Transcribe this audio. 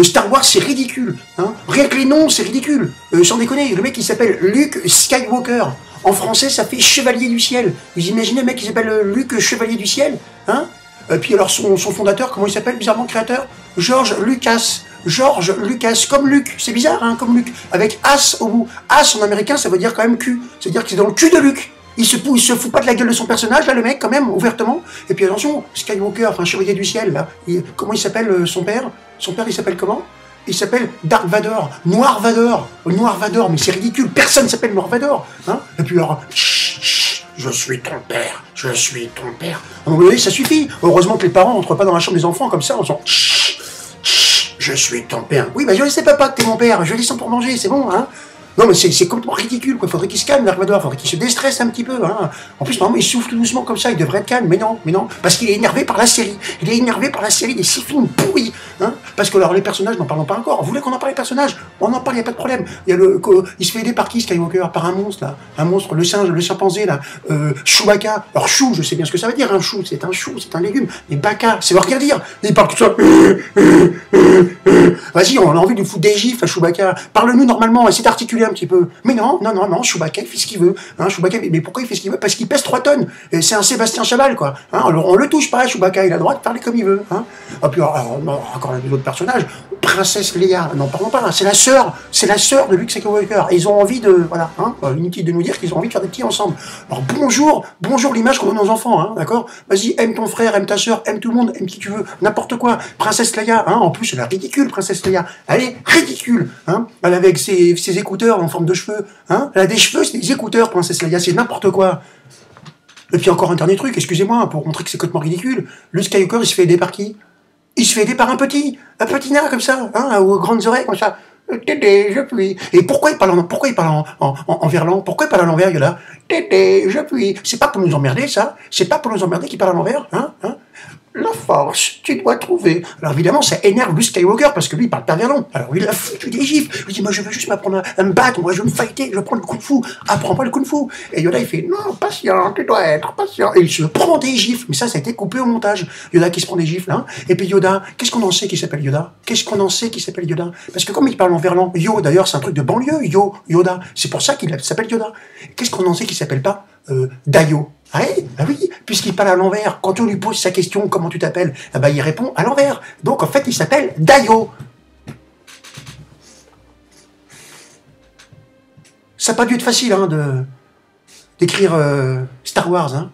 Star Wars, c'est ridicule. Hein. Rien que les noms, c'est ridicule. Sans déconner, le mec, il s'appelle Luke Skywalker. En français, ça fait Chevalier du Ciel. Vous imaginez le mec qui s'appelle Luke Chevalier du Ciel, hein? Puis alors, son fondateur, comment il s'appelle, bizarrement, créateur? George Lucas. George Lucas, comme Luc, c'est bizarre, hein, comme Luc, avec as au bout. As en américain, ça veut dire quand même cul. C'est-à-dire que c'est dans le cul de Luc. Il se fout pas de la gueule de son personnage, là, le mec, quand même, ouvertement. Et puis attention, Skywalker, enfin, Chevalier du Ciel, là, comment il s'appelle, son père? Son père, il s'appelle comment? Il s'appelle Dark Vador, Noir Vador, Noir Vador, mais c'est ridicule, personne s'appelle Noir Vador, hein. Et puis alors, je suis ton père, je suis ton père. À un moment donné, ça suffit. Heureusement que les parents n'entrent pas dans la chambre des enfants comme ça, en disant je suis ton père. Oui, bah je ne sais pas que t'es mon père, je descends pour manger, c'est bon, hein. Non, mais c'est complètement ridicule, quoi. Faudrait qu'il se calme, Dark Vador, faudrait qu'il se déstresse un petit peu, hein. En plus, normalement, il souffle doucement comme ça, il devrait être calme, mais non, parce qu'il est énervé par la série. Il est énervé par la série des 6 films pourris, hein. Parce que, alors, les personnages, n'en parlons pas encore. Vous voulez qu'on en parle des personnages? On en parle, il n'y a pas de problème. Il se fait aider par qui, Skywalker? Par un monstre, là. Un monstre, le singe, le chimpanzé, là. Chewbacca. Alors, chou, je sais bien ce que ça veut dire, un chou, c'est un légume. Mais Baka, c'est leur rien dire. Il parle tout ça. Vas-y, on a envie de lui foutre des gifles à Chewbacca. Parle-nous normalement, essaie d'articuler un petit peu. Mais non, Chewbacca, il fait ce qu'il veut. Hein, Chewbacca, mais pourquoi il fait ce qu'il veut? Parce qu'il pèse 3 tonnes. Et c'est un Sébastien Chabal, quoi. Hein, alors on le touche pas, Chewbacca, il a le droit de parler comme il veut. Hein. Et puis, encore un autre personnage, Princesse Leia. Non, parlons pas, c'est la sœur de Luke Skywalker. Et ils ont envie de, voilà, hein, inutile de nous dire qu'ils ont envie de faire des petits ensemble. Alors bonjour l'image qu'on donne aux enfants, hein, d'accord? Vas-y, aime ton frère, aime ta sœur, aime tout le monde, aime qui tu veux, n'importe quoi. Princesse Leia, hein, en plus, elle est ridicule, Princesse Leia. Elle est ridicule, hein. Elle avec ses écouteurs en forme de cheveux, hein. Elle a des cheveux, c'est des écouteurs, Princesse Leia, c'est n'importe quoi. Et puis encore un dernier truc, excusez-moi, pour montrer que c'est complètement ridicule. Luke Skywalker, il se fait aider par qui? Il se fait aider par un petit nain comme ça, hein, aux grandes oreilles comme ça. Tété, je puis. Et pourquoi il parle en verlan? Pourquoi il parle à l'envers, Yoda? Tété, je puis. C'est pas pour nous emmerder, ça? C'est pas pour nous emmerder qu'il parle à l'envers, hein? La force, tu dois trouver. Alors évidemment, ça énerve Luke Skywalker parce que lui, il parle pas verlan. Alors il a foutu des gifles. Il dit, moi je veux juste m'apprendre à me battre, moi je veux me fighter, je veux prendre le kung-fu. Apprends pas le kung-fu. Et Yoda, il fait, non, patient, tu dois être patient. Et il se prend des gifles. Mais ça a été coupé au montage. Yoda qui se prend des gifles, hein. Et puis Yoda, qu'est-ce qu'on en sait qui s'appelle Yoda? Qu'est-ce qu'on en sait qui s'appelle Yoda? Parce que comme il parle en verlan, Yo, d'ailleurs, c'est un truc de banlieue, Yoda. C'est pour ça qu'il s'appelle Yoda. Qu'est-ce qu'on en sait qui s'appelle pas Dayo? Ah oui, puisqu'il parle à l'envers. Quand on lui pose sa question, comment tu t'appelles? Ah bah, il répond à l'envers. Donc en fait, il s'appelle Dayo. Ça n'a pas dû être facile, hein, d'écrire Star Wars, hein.